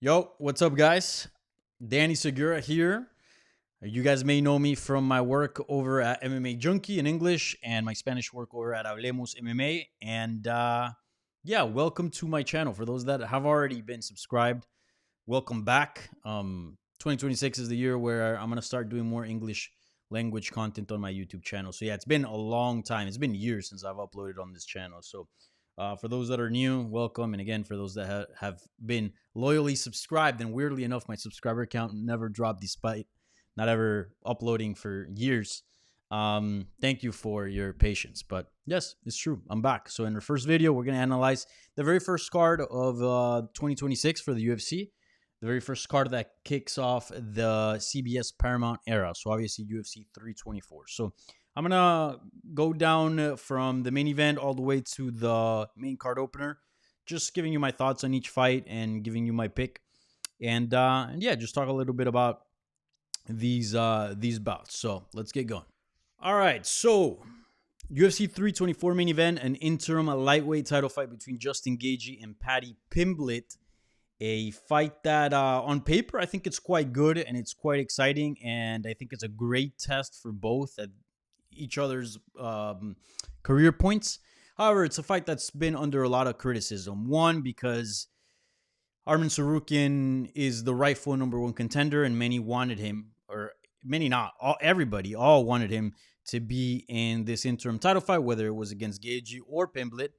Yo, what's up, guys? Danny Segura here. You guys may know me from my work over at MMA Junkie in English and my Spanish work over at Hablemos MMA. And welcome to my channel. For those that have already been subscribed, welcome back. 2026 is the year where I'm going to start doing more English language content on my YouTube channel. So, yeah, it's been a long time. It's been years since I've uploaded on this channel. So, for those that are new, welcome. And again, for those that have been loyally subscribed, and weirdly enough, my subscriber count never dropped despite not ever uploading for years. Thank you for your patience. But yes, it's true. I'm back. So in the first video, we're going to analyze the very first card of 2026 for the UFC. The very first card that kicks off the CBS Paramount era. So obviously UFC 324. So I'm going to go down from the main event all the way to the main card opener, just giving you my thoughts on each fight and giving you my pick. And yeah, just talk a little bit about these bouts. So let's get going. All right, so UFC 324 main event, an interim lightweight title fight between Justin Gaethje and Paddy Pimblett. A fight that on paper I think it's quite good and it's quite exciting, and I think it's a great test for both at each other's career points. However, it's a fight that's been under a lot of criticism. One, because Arman Tsarukyan is the rightful number one contender, and many wanted him, or many not, everybody all wanted him to be in this interim title fight, whether it was against Gaethje or Pimblett.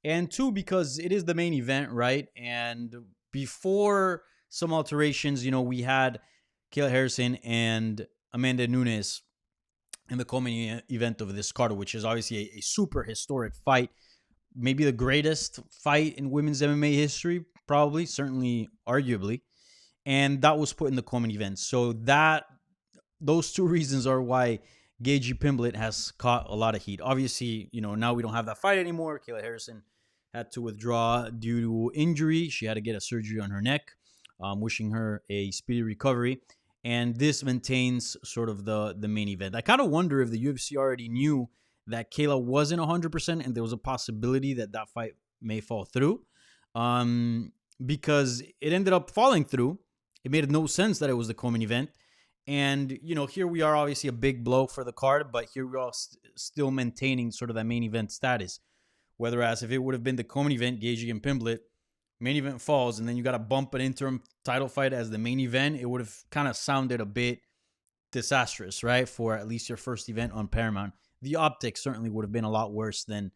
And two, because it is the main event, right? And before some alterations, we had Kayla Harrison and Amanda Nunes in the co-main event of this card, which is obviously a super historic fight, maybe the greatest fight in women's MMA history, probably, certainly, arguably. And that was put in the co-main event. So those two reasons are why Gaethje Pimblett has caught a lot of heat. Obviously, now we don't have that fight anymore. Kayla Harrison had to withdraw due to injury. She had to get a surgery on her neck. Wishing her a speedy recovery. And this maintains sort of the main event. I kind of wonder if the UFC already knew that Kayla wasn't 100% and there was a possibility that fight may fall through. Because it ended up falling through. It made no sense that it was the co-main event. And, here we are, obviously a big blow for the card, but here we are still maintaining sort of that main event status. Whereas if it would have been the co-main event, Gaethje and Pimblett, main event falls, and then you got to bump an interim title fight as the main event, it would have kind of sounded a bit disastrous, right? For at least your first event on Paramount. The optics certainly would have been a lot worse than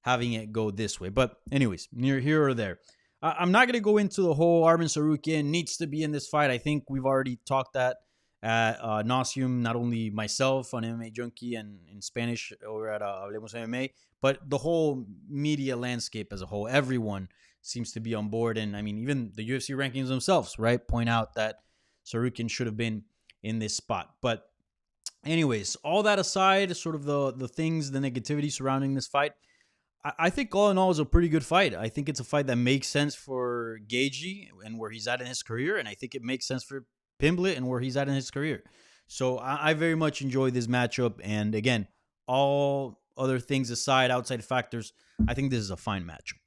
having it go this way. But anyways, near here or there. I'm not going to go into the whole Arman Tsarukyan needs to be in this fight. I think we've already talked that at nauseum, not only myself on MMA Junkie and in Spanish over at Hablemos MMA, but the whole media landscape as a whole. Everyone seems to be on board. And I mean, even the UFC rankings themselves, right, point out that Tsarukyan should have been in this spot. But anyways, all that aside, sort of the things, the negativity surrounding this fight, I think all in all is a pretty good fight. I think it's a fight that makes sense for Gaethje and where he's at in his career. And I think it makes sense for Pimblett and where he's at in his career. So I very much enjoy this matchup. And again, all other things aside, outside factors, I think this is a fine matchup.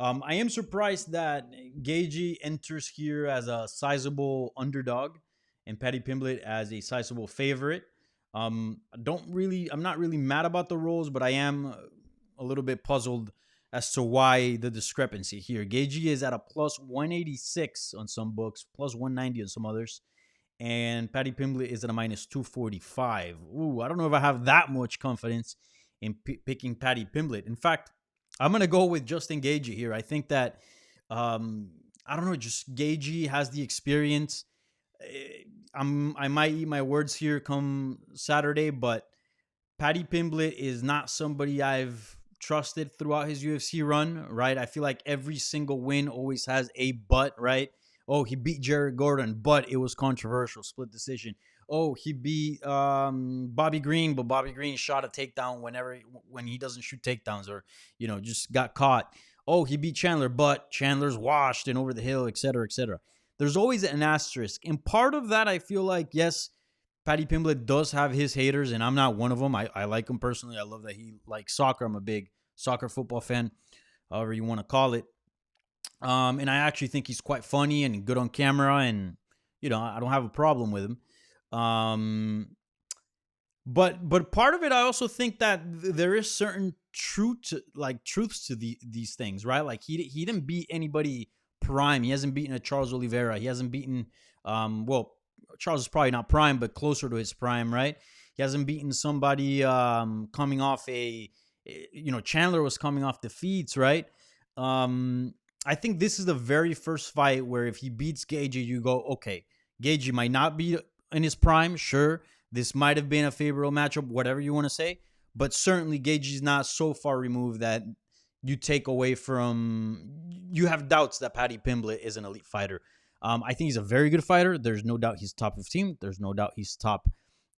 I am surprised that Gaethje enters here as a sizable underdog and Paddy Pimblett as a sizable favorite. I'm not really mad about the roles, but I am a little bit puzzled as to why the discrepancy here. Gaethje is at a plus 186 on some books, plus 190 on some others, and Paddy Pimblett is at a minus 245. Ooh, I don't know if I have that much confidence in picking Paddy Pimblett. In fact, I'm going to go with Justin Gaethje here. I think that, I don't know, just Gaethje has the experience. I might eat my words here come Saturday, but Paddy Pimblett is not somebody I've trusted throughout his UFC run, right? I feel like every single win always has a but, right? Oh, he beat Jared Gordon, but it was controversial, split decision. Oh, he beat Bobby Green, but Bobby Green shot a takedown when he doesn't shoot takedowns, or just got caught. Oh, he beat Chandler, but Chandler's washed and over the hill, et cetera, et cetera. There's always an asterisk, and part of that I feel like, yes, Paddy Pimblett does have his haters, and I'm not one of them. I like him personally. I love that he likes soccer. I'm a big soccer football fan, however you want to call it. And I actually think he's quite funny and good on camera, and I don't have a problem with him. Um, but part of it, I also think that there is certain truths to these things, right? Like he didn't beat anybody prime. He hasn't beaten a Charles Oliveira. He hasn't beaten well, Charles is probably not prime, but closer to his prime, right? He hasn't beaten somebody coming off Chandler was coming off defeats, right? Um, I think this is the very first fight where if he beats Gaethje, you go, okay, Gaethje might not be in his prime, sure. This might have been a favorable matchup, whatever you want to say, but certainly Gaethje's not so far removed that you take away from. You have doubts that Paddy Pimblett is an elite fighter. I think he's a very good fighter. There's no doubt he's top 15. There's no doubt he's top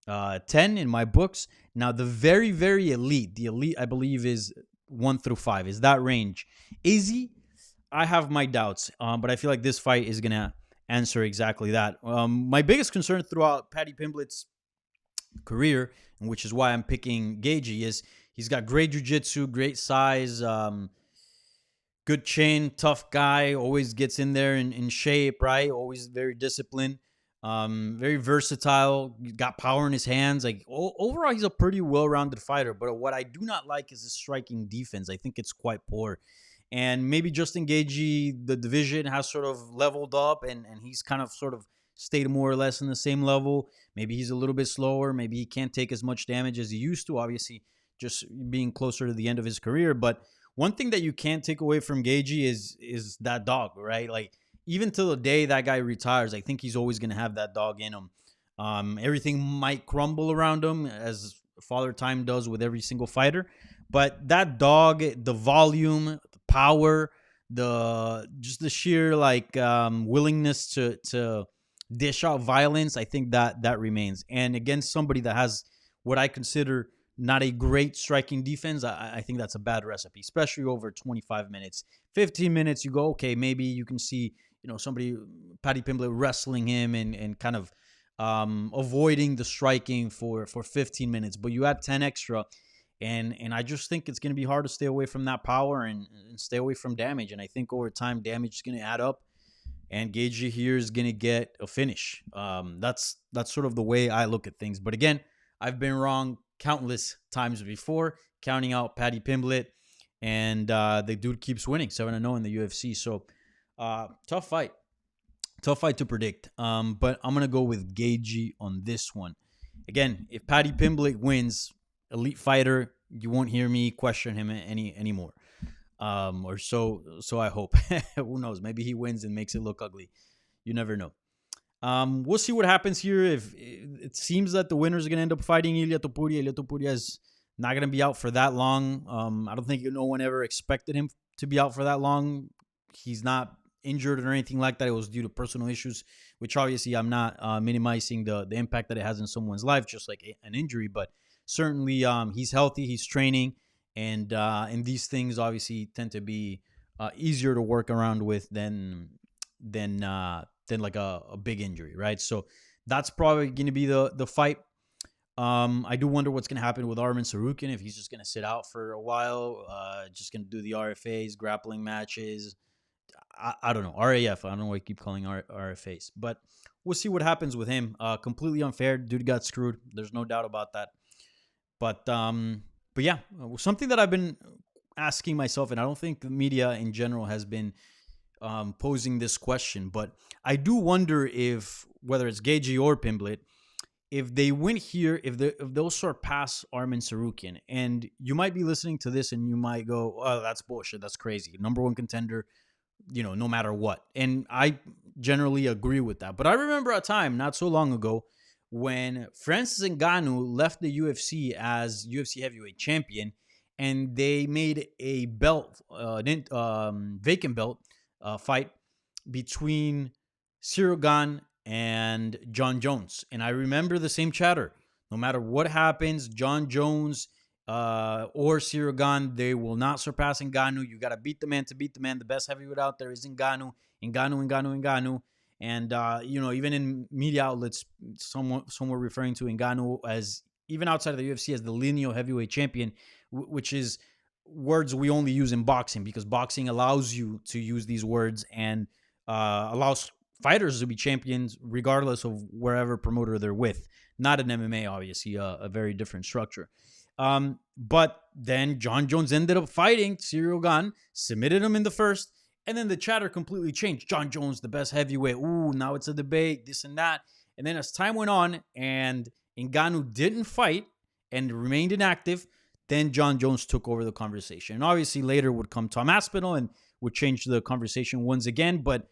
10 in my books. Now, the very, very elite, the elite, I believe, is 1 through 5. Is that range? Is he? I have my doubts, but I feel like this fight is going to answer exactly that. My biggest concern throughout Paddy Pimblett's career, and which is why I'm picking Gaethje, is he's got great jiu-jitsu, great size, good chin, tough guy, always gets in there in shape, right? Always very disciplined, very versatile, got power in his hands. Like overall, he's a pretty well-rounded fighter. But what I do not like is his striking defense. I think it's quite poor. And maybe Justin Gaethje, the division has sort of leveled up, and he's kind of sort of stayed more or less in the same level. Maybe he's a little bit slower. Maybe he can't take as much damage as he used to, obviously, just being closer to the end of his career. But one thing that you can't take away from Gaethje is that dog, right? Like, even till the day that guy retires, I think he's always going to have that dog in him. Everything might crumble around him, as Father Time does with every single fighter. But that dog, the volume, the power, the sheer willingness to dish out violence, I think that remains. And against somebody that has what I consider not a great striking defense, I think that's a bad recipe, especially over 25 minutes. 15 minutes, you go, okay, maybe you can see, somebody, Paddy Pimblett, wrestling him and kind of avoiding the striking for 15 minutes. But you add 10 extra, and I just think it's going to be hard to stay away from that power and stay away from damage. And I think over time, damage is going to add up, and Gaethje here is going to get a finish. That's sort of the way I look at things. But again, I've been wrong countless times before, counting out Paddy Pimblett, and the dude keeps winning, 7-0 in the UFC. So tough fight to predict. But I'm going to go with Gaethje on this one. Again, if Paddy Pimblett wins, elite fighter, you won't hear me question him anymore. Or so I hope. Who knows? Maybe he wins and makes it look ugly. You never know. We'll see what happens here. If it seems that the winner is going to end up fighting Ilia Topuria. Ilia Topuria is not going to be out for that long. I don't think no one ever expected him to be out for that long. He's not injured or anything like that. It was due to personal issues, which obviously I'm not minimizing the impact that it has in someone's life, just like an injury. But certainly he's healthy, he's training, and these things obviously tend to be easier to work around with than like a big injury, right? So that's probably going to be the fight. I do wonder what's going to happen with Arman Tsarukyan, if he's just going to sit out for a while, just going to do the RFAs, grappling matches. I don't know. RAF. I don't know why I keep calling RFAs. But we'll see what happens with him. Completely unfair. Dude got screwed. There's no doubt about that. But yeah, something that I've been asking myself, and I don't think the media in general has been posing this question, but I do wonder if, whether it's Gaethje or Pimblett, if they win here, if they'll surpass Arman Tsarukyan. And you might be listening to this and you might go, oh, that's bullshit. That's crazy. Number one contender, no matter what. And I generally agree with that. But I remember a time not so long ago when Francis Ngannou left the UFC as UFC heavyweight champion, and they made a belt, vacant belt fight between Ciryl Gane and John Jones. And I remember the same chatter. No matter what happens, John Jones or Ciryl Gane, they will not surpass Ngannou. You got to beat the man to beat the man. The best heavyweight out there is Ngannou. And, even in media outlets, some were referring to Ngannou as, even outside of the UFC, as the lineal heavyweight champion, which is words we only use in boxing, because boxing allows you to use these words and allows fighters to be champions regardless of wherever promoter they're with. Not in MMA, obviously, a very different structure. But then Jon Jones ended up fighting Ciryl Gane, submitted him in the first, and then the chatter completely changed. Jon Jones, the best heavyweight. Ooh, now it's a debate, this and that. And then as time went on and Ngannou didn't fight and remained inactive, then Jon Jones took over the conversation. And obviously later would come Tom Aspinall and would change the conversation once again. But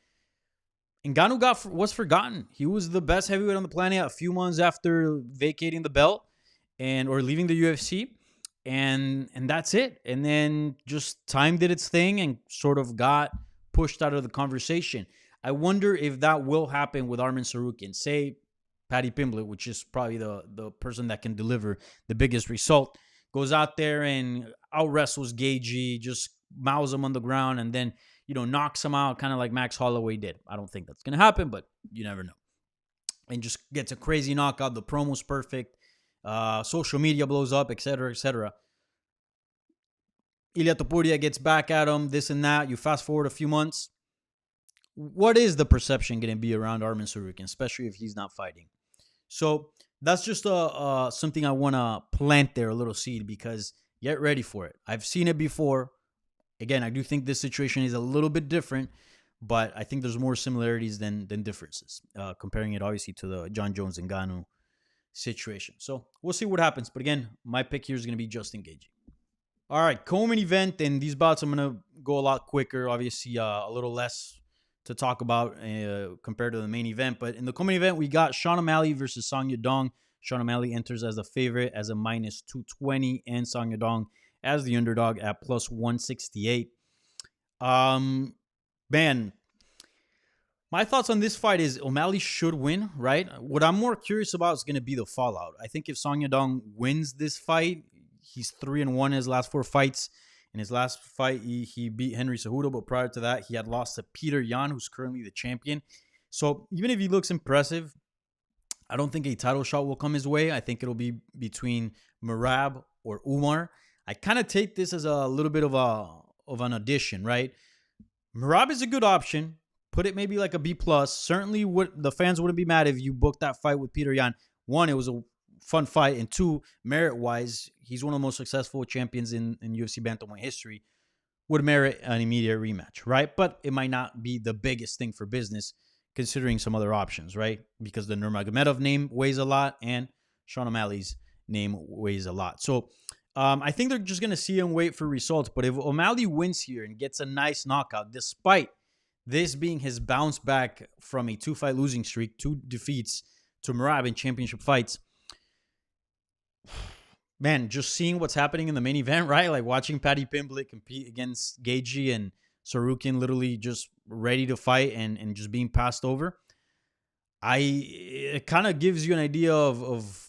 Ngannou was forgotten. He was the best heavyweight on the planet a few months after vacating the belt or leaving the UFC. And that's it. And then just time did its thing and sort of got pushed out of the conversation. I wonder if that will happen with Arman Tsarukyan. Say Paddy Pimblett, which is probably the person that can deliver the biggest result, goes out there and out wrestles Gaethje, just mouths him on the ground, and then, knocks him out, kind of like Max Holloway did. I don't think that's going to happen, but you never know. And just gets a crazy knockout. The promo's perfect. Social media blows up, etc., etc. Ilia Topuria gets back at him, this and that. You fast forward a few months. What is the perception going to be around Arman Tsarukyan, especially if he's not fighting? So that's just something I want to plant there, a little seed, because get ready for it. I've seen it before. Again, I do think this situation is a little bit different, but I think there's more similarities than differences, comparing it obviously to the Jon Jones and Ngannou situation. So we'll see what happens. But again, my pick here is going to be Justin Gaethje. All right, co-main event, and these bouts I'm going to go a lot quicker. Obviously, a little less to talk about compared to the main event. But in the co-main event, we got Sean O'Malley versus Song Yadong. Sean O'Malley enters as the favorite as a minus 220, and Song Yadong as the underdog at plus 168. Man, my thoughts on this fight is O'Malley should win, right? What I'm more curious about is going to be the fallout. I think if Song Yadong wins this fight, he's 3-1 in his last 4 fights. In his last fight, he beat Henry Cejudo, but prior to that, he had lost to Peter Yan, who's currently the champion. So even if he looks impressive, I don't think a title shot will come his way. I think it'll be between Merab or Umar. I kind of take this as a little bit of an addition, right? Merab is a good option. Put it maybe like a B+. Certainly the fans wouldn't be mad if you booked that fight with Peter Yan. 1, it was a fun fight, and 2, merit-wise, he's one of the most successful champions in UFC bantamweight history. Would merit an immediate rematch, right? But it might not be the biggest thing for business, considering some other options, right? Because the Nurmagomedov name weighs a lot, and Sean O'Malley's name weighs a lot. So I think they're just going to see and wait for results. But if O'Malley wins here and gets a nice knockout, despite this being his bounce back from a 2-fight losing streak, 2 defeats to Merab in championship fights, man, just seeing what's happening in the main event, right? Like watching Paddy Pimblett compete against Gaethje and Tsarukyan literally just ready to fight and just being passed over. It kind of gives you an idea of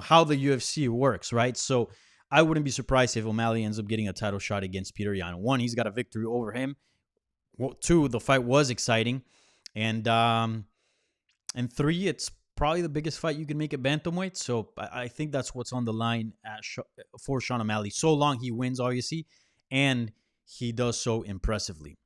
how the UFC works, right? So I wouldn't be surprised if O'Malley ends up getting a title shot against Peter Yan. 1, he's got a victory over him. 2, the fight was exciting. And 3, it's probably the biggest fight you can make at bantamweight. So I think that's what's on the line for Sean O'Malley. So long he wins, obviously, and he does so impressively.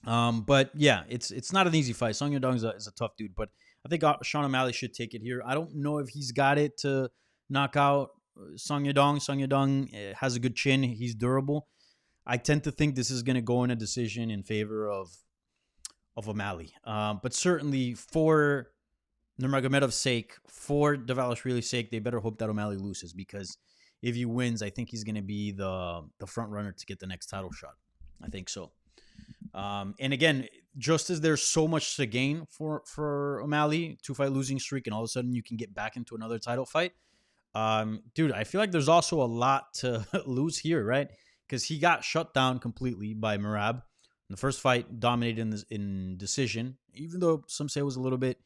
But yeah, it's not an easy fight. Song Yadong is a tough dude, but I think Sean O'Malley should take it here. I don't know if he's got it to knock out Song Yadong. Song Yadong has a good chin. He's durable. I tend to think this is going to go in a decision in favor of O'Malley. But certainly for Nurmagomedov's sake, for Dvalishvili's sake, they better hope that O'Malley loses, because if he wins, I think he's going to be the front runner to get the next title shot. I think so. And again, just as there's so much to gain for O'Malley, 2-fight losing streak, and all of a sudden you can get back into another title fight. Dude, I feel like there's also a lot to lose here, right? Because he got shut down completely by Merab. In the first fight, dominated in decision, even though some say it was a little bit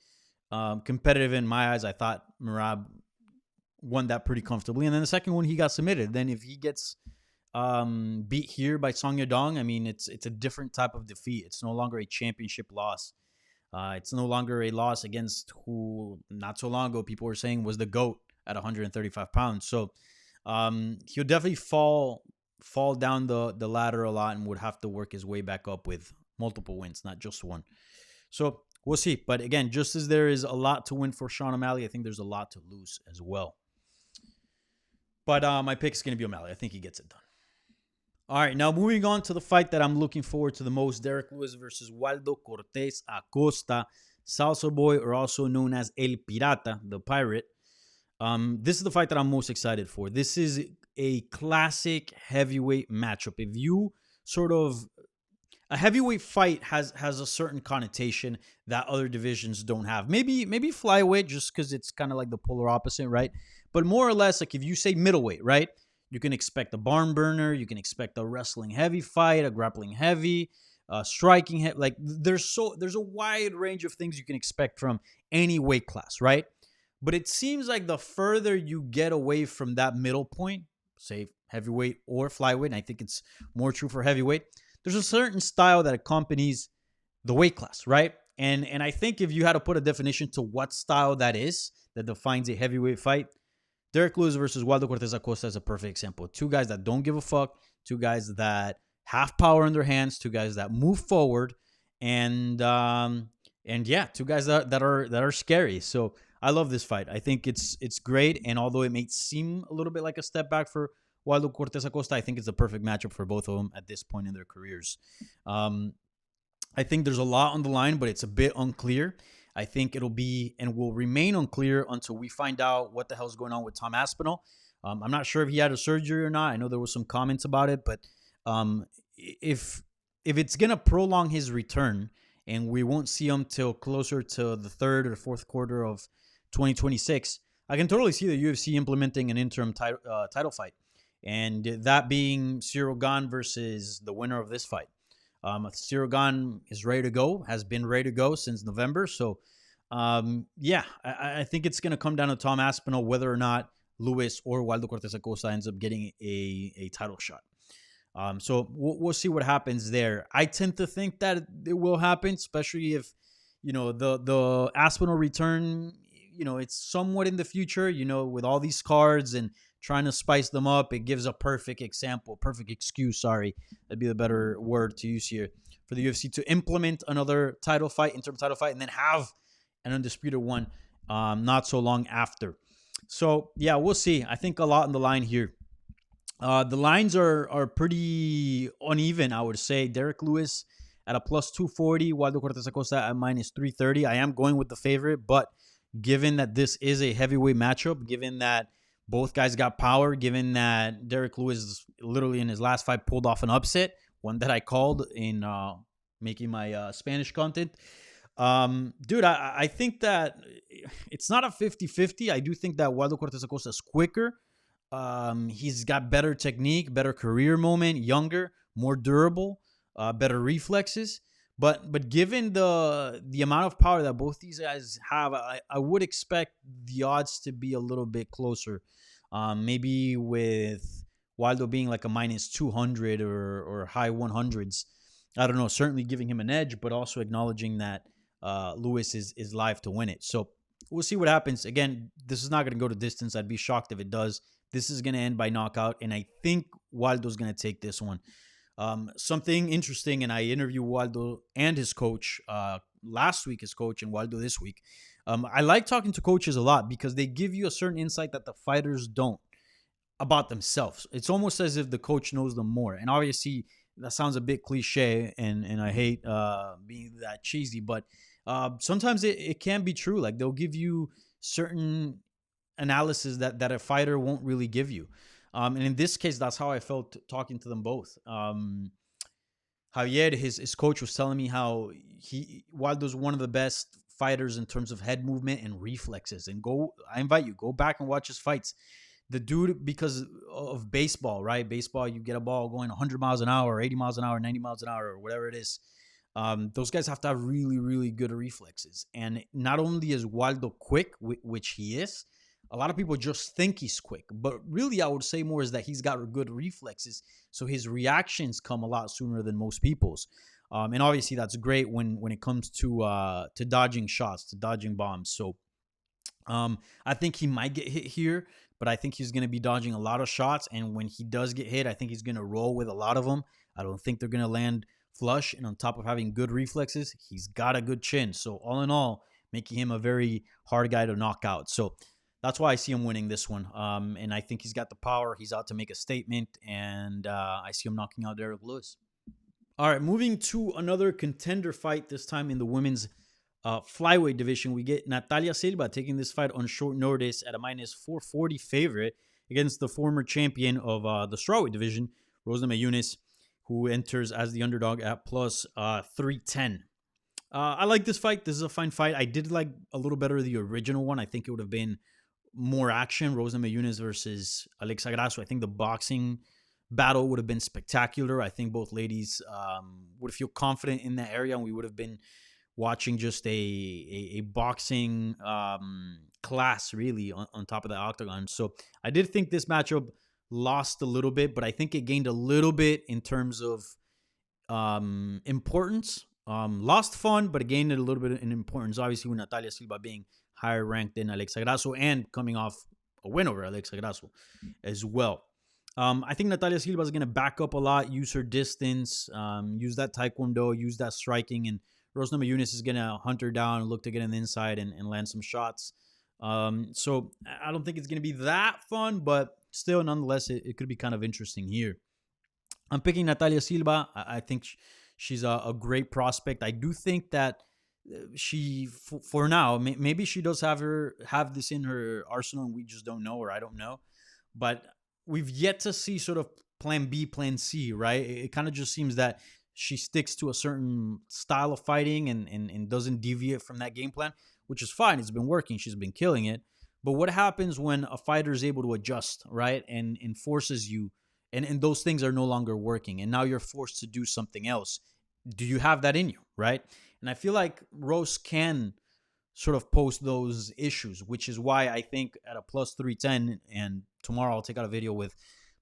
competitive in my eyes. I thought Merab won that pretty comfortably. And then the second one, he got submitted. Then if he gets beat here by Song Yadong, I mean, it's a different type of defeat. It's no longer a championship loss. It's no longer a loss against who not so long ago people were saying was the GOAT at 135 pounds. So he'll definitely fall fall down the ladder a lot and would have to work his way back up with multiple wins, not just one. So we'll see. But again, just as there is a lot to win for Sean O'Malley, I think there's a lot to lose as well. But my pick is going to be O'Malley. I think he gets it done. All right, now moving on to the fight that I'm looking forward to the most, Derrick Lewis versus Waldo Cortes-Acosta, Salsa Boy, or also known as El Pirata, the Pirate. This is the fight that I'm most excited for. This is a classic heavyweight matchup. If you sort of a heavyweight fight has a certain connotation that other divisions don't have. Maybe flyweight, just because it's kind of like the polar opposite, right? But more or less, like if you say middleweight, right? You can expect a barn burner. You can expect a wrestling heavy fight, a grappling heavy, striking heavy. Like there's a wide range of things you can expect from any weight class, right? But it seems like the further you get away from that middle point, say heavyweight or flyweight, and I think it's more true for heavyweight, there's a certain style that accompanies the weight class, right? And I think if you had to put a definition to what style that is that defines a heavyweight fight, Derrick Lewis versus Waldo Cortes-Acosta is a perfect example. Two guys that don't give a fuck, two guys that have power in their hands, two guys that move forward, and yeah, two guys that are scary. So I love this fight. I think it's great, and although it may seem a little bit like a step back for Waldo Cortes-Acosta, I think it's a perfect matchup for both of them at this point in their careers. I think there's a lot on the line, but it's a bit unclear. I think it'll be and will remain unclear until we find out what the hell's going on with Tom Aspinall. I'm not sure if he had a surgery or not. I know there was some comments about it, but if it's gonna prolong his return and we won't see him till closer to the third or fourth quarter of 2026, I can totally see the UFC implementing an interim title fight, and that being Ciryl Gane versus the winner of this fight. Ciryl Gane is ready to go, has been ready to go since November. So, yeah, I think it's going to come down to Tom Aspinall whether or not Lewis or Waldo Cortes-Acosta ends up getting a title shot. So we'll see what happens there. I tend to think that it will happen, especially if, the Aspinall return, it's somewhat in the future, with all these cards and trying to spice them up. It gives a perfect excuse, that'd be the better word to use here, for the UFC to implement another interim title fight, and then have an undisputed one not so long after. So, yeah, we'll see. I think a lot on the line here. The lines are pretty uneven, I would say. Derrick Lewis at a plus 240, Waldo Cortes-Acosta at minus 330. I am going with the favorite, but given that this is a heavyweight matchup, given that both guys got power, given that Derrick Lewis literally in his last fight pulled off an upset, one that I called in making my Spanish content. Dude, I think that it's not a 50-50. I do think that Waldo Cortes-Acosta is quicker. He's got better technique, better career moment, younger, more durable, better reflexes. But given the amount of power that both these guys have, I would expect the odds to be a little bit closer. Maybe with Waldo being like a minus 200 or high 100s. I don't know, certainly giving him an edge, but also acknowledging that Lewis is live to win it. So we'll see what happens. Again, this is not going to go to distance. I'd be shocked if it does. This is going to end by knockout, and I think Waldo's going to take this one. Something interesting, and I interviewed Waldo and his coach last week, his coach, and Waldo this week. I like talking to coaches a lot because they give you a certain insight that the fighters don't about themselves. It's almost as if the coach knows them more. And obviously, that sounds a bit cliche, and I hate being that cheesy, but sometimes it can be true. Like, they'll give you certain analysis that a fighter won't really give you. And in this case, that's how I felt talking to them both. Javier, his coach, was telling me how Waldo's one of the best fighters in terms of head movement and reflexes. And I invite you, go back and watch his fights. The dude, because of baseball, right? Baseball, you get a ball going 100 miles an hour, 80 miles an hour, 90 miles an hour, or whatever it is. Those guys have to have really, really good reflexes. And not only is Waldo quick, which he is, a lot of people just think he's quick, but really I would say more is that he's got good reflexes, so his reactions come a lot sooner than most people's. And obviously that's great when it comes to dodging shots, to dodging bombs. So I think he might get hit here, but I think he's going to be dodging a lot of shots. And when he does get hit, I think he's going to roll with a lot of them. I don't think they're going to land flush. And on top of having good reflexes, he's got a good chin. So all in all, making him a very hard guy to knock out. So that's why I see him winning this one. And I think he's got the power. He's out to make a statement. And I see him knocking out Derrick Lewis. All right, moving to another contender fight, this time in the women's flyweight division. We get Natalia Silva taking this fight on short notice at a minus 440 favorite against the former champion of the strawweight division, Rose Namajunas, who enters as the underdog at plus 310. I like this fight. This is a fine fight. I did like a little better the original one. I think it would have been more action. Rose Namajunas versus Alexa Grasso. I think the boxing battle would have been spectacular. I think both ladies would feel confident in that area, and we would have been watching just a boxing class really on top of the octagon. So I did think this matchup lost a little bit, but I think it gained a little bit in terms of importance. Lost fun, but it gained a little bit in importance. Obviously, with Natalia Silva being higher ranked than Alexa Grasso and coming off a win over Alexa Grasso as well. I think Natalia Silva is going to back up a lot, use her distance, use that taekwondo, use that striking, and Rose Namajunas is going to hunt her down and look to get on the inside and land some shots. So I don't think it's going to be that fun, but still, nonetheless, it could be kind of interesting here. I'm picking Natalia Silva. I think she's a great prospect. I do think that she, for now, maybe she does have this in her arsenal, and we just don't know, or I don't know. But we've yet to see sort of plan B, plan C, right? It kind of just seems that she sticks to a certain style of fighting and doesn't deviate from that game plan, which is fine. It's been working. She's been killing it. But what happens when a fighter is able to adjust, right? And forces you, and those things are no longer working, and now you're forced to do something else. Do you have that in you, right? And I feel like Rose can sort of post those issues, which is why I think at a plus 310, and tomorrow I'll take out a video with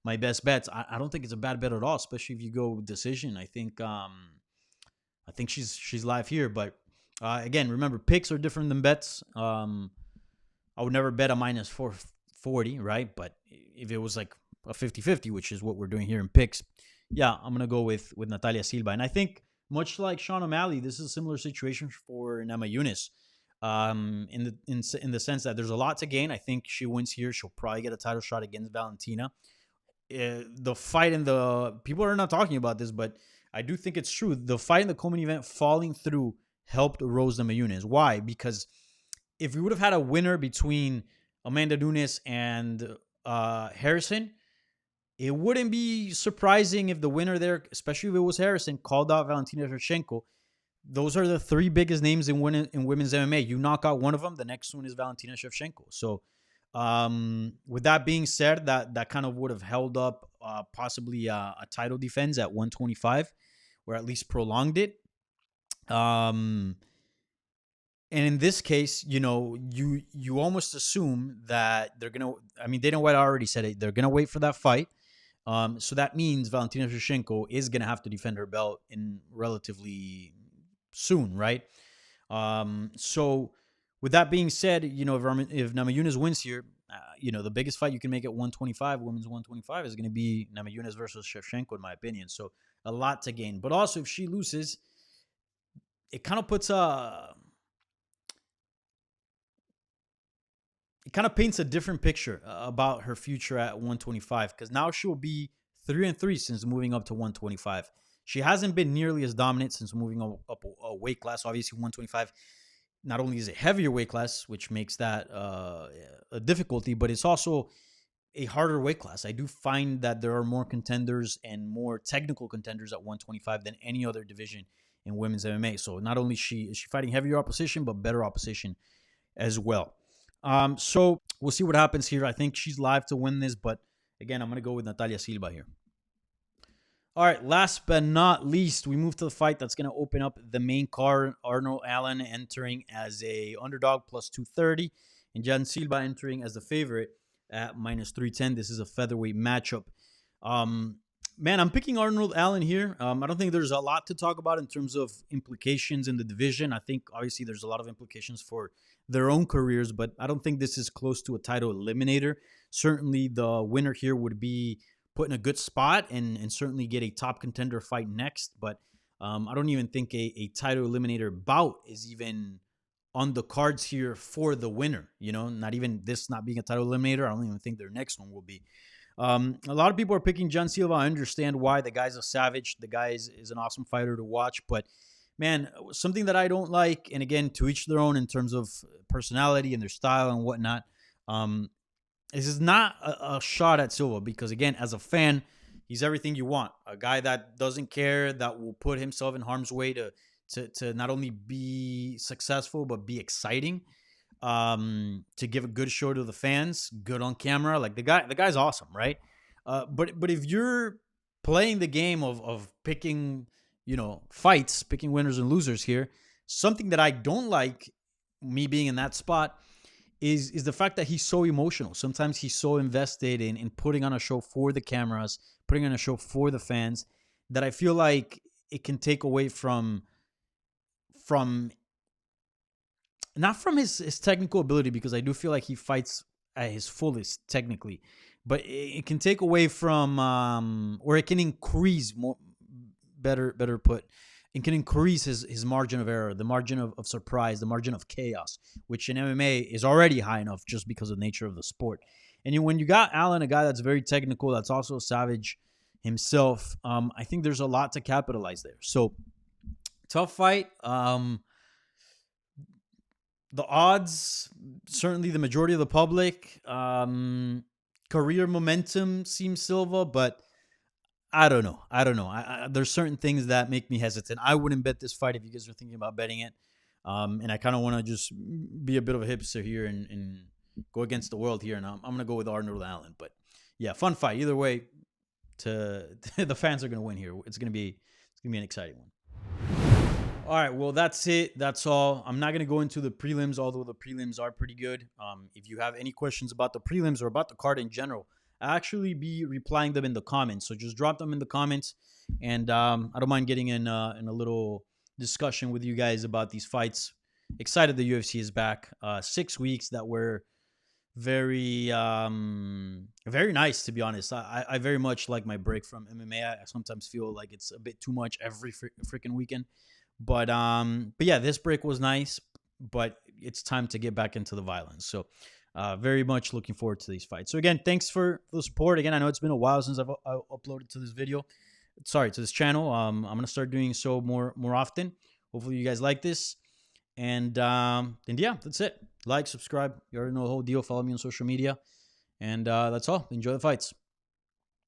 my best bets. I don't think it's a bad bet at all, especially if you go decision. I think she's live here, but again, remember, picks are different than bets. I would never bet a minus 440, right? But if it was like a 50-50, which is what we're doing here in picks, yeah, I'm gonna go with Natalia Silva. And I think much like Sean O'Malley, this is a similar situation for Namajunas. In the sense that there's a lot to gain. I think she wins here. She'll probably get a title shot against Valentina. The fight in the people are not talking about this, but I do think it's true. The fight in the co-main event falling through helped Rose Namajunas. Why? Because if we would have had a winner between Amanda Nunes and Harrison, it wouldn't be surprising if the winner there, especially if it was Harrison, called out Valentina Shevchenko. Those are the three biggest names in women's MMA. You knock out one of them, the next one is Valentina Shevchenko. So with that being said, that kind of would have held up possibly a title defense at 125, or at least prolonged it. And in this case, you almost assume that they're going to, Dana White already said it, they're going to wait for that fight. So that means Valentina Shevchenko is going to have to defend her belt in relatively soon, right? So with that being said, if Namajunas wins here, the biggest fight you can make at 125, women's 125, is going to be Namajunas versus Shevchenko, in my opinion. So a lot to gain. But also, if she loses, it kind of puts it kind of paints a different picture about her future at 125, because now she will be 3-3 since moving up to 125. She hasn't been nearly as dominant since moving up a weight class. Obviously, 125 not only is a heavier weight class, which makes that a difficulty, but it's also a harder weight class. I do find that there are more contenders and more technical contenders at 125 than any other division in women's MMA. So not only is she fighting heavier opposition, but better opposition as well. So we'll see what happens here. I think she's live to win this, but again, I'm going to go with Natalia Silva here. All right, last but not least, we move to the fight that's going to open up the main card. Arnold Allen entering as a underdog plus 230, and Jan Silva entering as the favorite at minus 310. This is a featherweight matchup. Man, I'm picking Arnold Allen here. I don't think there's a lot to talk about in terms of implications in the division. I think obviously there's a lot of implications for their own careers, but I don't think this is close to a title eliminator. Certainly, the winner here would be put in a good spot and certainly get a top contender fight next. But I don't even think a title eliminator bout is even on the cards here for the winner. You know, not even this not being a title eliminator. I don't even think their next one will be. A lot of people are picking John Silva. I understand why. The guy's a savage. The guy is an awesome fighter to watch. But, man, something that I don't like, and again, to each their own in terms of personality and their style and whatnot, this is not a shot at Silva because, again, as a fan, he's everything you want. A guy that doesn't care, that will put himself in harm's way to not only be successful, but be exciting. To give a good show to the fans, good on camera. Like the guy's awesome, right? But if you're playing the game of picking, fights, picking winners and losers here, something that I don't like, me being in that spot, is the fact that he's so emotional. Sometimes he's so invested in putting on a show for the cameras, putting on a show for the fans, that I feel like it can take away from not from his technical ability, because I do feel like he fights at his fullest technically, but it can take away from, or it can increase more, better put, it can increase his margin of error, the margin of surprise, the margin of chaos, which in MMA is already high enough just because of the nature of the sport. And when you got Allen, a guy that's very technical, that's also a savage himself, I think there's a lot to capitalize there. So tough fight. The odds, certainly the majority of the public, career momentum seems Silva, but I don't know. There's certain things that make me hesitant. I wouldn't bet this fight if you guys are thinking about betting it. And I kind of want to just be a bit of a hipster here and go against the world here. And I'm going to go with Arnold Allen. But yeah, fun fight. Either way, the fans are going to win here. It's going to be an exciting one. All right, well, that's it. That's all. I'm not going to go into the prelims, although the prelims are pretty good. If you have any questions about the prelims or about the card in general, I'll actually be replying them in the comments. So just drop them in the comments, and I don't mind getting in a little discussion with you guys about these fights. Excited the UFC is back. 6 weeks that were very nice, to be honest. I very much like my break from MMA. I sometimes feel like it's a bit too much every freaking weekend. But yeah, this break was nice, but it's time to get back into the violence. So very much looking forward to these fights. So again, thanks for the support. Again, I know it's been a while since I've uploaded to this channel. I'm going to start doing so more often. Hopefully you guys like this. And yeah, that's it. Like, subscribe. You already know the whole deal. Follow me on social media. And that's all. Enjoy the fights.